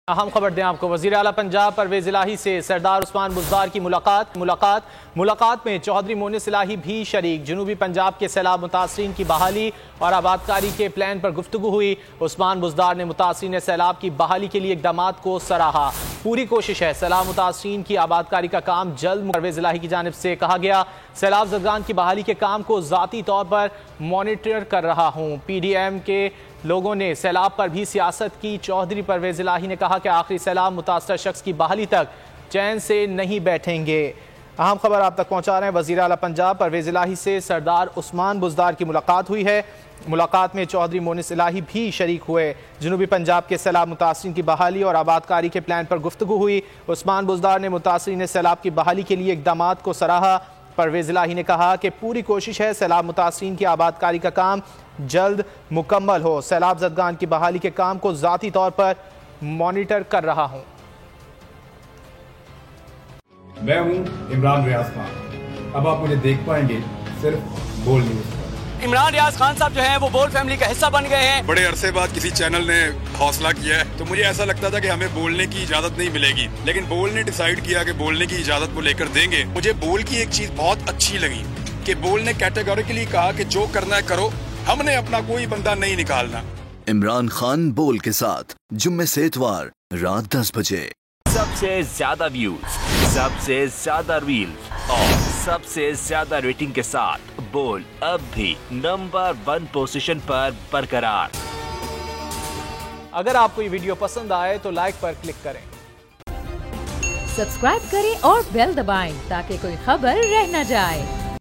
अहम खबर दें आपको। वज़ीर आला पंजाब परवेज़ इलाही से सरदार उस्मान बुज़दार की मुलाकात में चौधरी मोनिस इलाही भी शरीक। जनूबी पंजाब के सैलाब मुतासरीन की बहाली और आबादकारी के प्लान पर गुफ्तगू हुई। उस्मान बुज़दार ने मुतासरीन सैलाब की बहाली के लिए इक़दामात को सराहा। पूरी कोशिश है सैलाब मुतासरीन की आबादकारी का काम जल्द। परवेज़ इलाही की जानिब से कहा गया, सैलाब ज़दगान की बहाली के काम को ज़ाती तौर पर मॉनिटर कर रहा हूँ। PDM के लोगों ने सैलाब पर भी सियासत की। चौधरी परवेज़ इलाही ने कहा कि आखिरी सैलाब मुतासर शख्स की बहाली तक चैन से नहीं बैठेंगे। अहम खबर आप तक पहुंचा रहे हैं। वज़ीर आला पंजाब परवेज़ इलाही से सरदार उस्मान बुज़दार की मुलाकात हुई है। मुलाकात में चौधरी मोनिस इलाही भी शरीक हुए। जनूबी पंजाब के सैलाब मुतासरीन की बहाली और आबादकारी के प्लान पर गुफ्तगू हुई। उस्मान बुज़दार ने मुतासरीन सैलाब की बहाली के लिए इक़दामात को सराहा। परवेज़ इलाही ने कहा कि पूरी कोशिश है सैलाब मुतासरीन की आबादकारी का काम जल्द मुकम्मल हो। सैलाब ज़दगान की बहाली के काम को ज़ाती तौर पर मॉनिटर कर रहा हूँ। मैं हूँ इमरान रियाज खान। अब आप मुझे देख पाएंगे सिर्फ बोल न्यूज़ पर। इमरान रियाज खान साहब जो हैं वो बोल फैमिली का हिस्सा बन गए हैं। बड़े अरसे बाद किसी चैनल ने हौसला किया है, तो मुझे ऐसा लगता था कि हमें बोलने की इजाजत नहीं मिलेगी, लेकिन बोल ने डिसाइड किया कि बोलने की इजाजत वो लेकर देंगे। मुझे बोल की एक चीज बहुत अच्छी लगी कि बोल ने कैटेगोरिकली कहा कि जो करना है करो, हमने अपना कोई बंदा नहीं निकालना। इमरान खान बोल के साथ जुम्मे से इतवार रात 10 बजे। सबसे ज्यादा व्यूज, सबसे ज्यादा रील्स और सबसे ज्यादा रेटिंग के साथ बोल अब भी नंबर 1 पोजीशन पर बरकरार। अगर आपको ये वीडियो पसंद आए तो लाइक पर क्लिक करें, सब्सक्राइब करें और बेल दबाएं ताकि कोई खबर रह न जाए।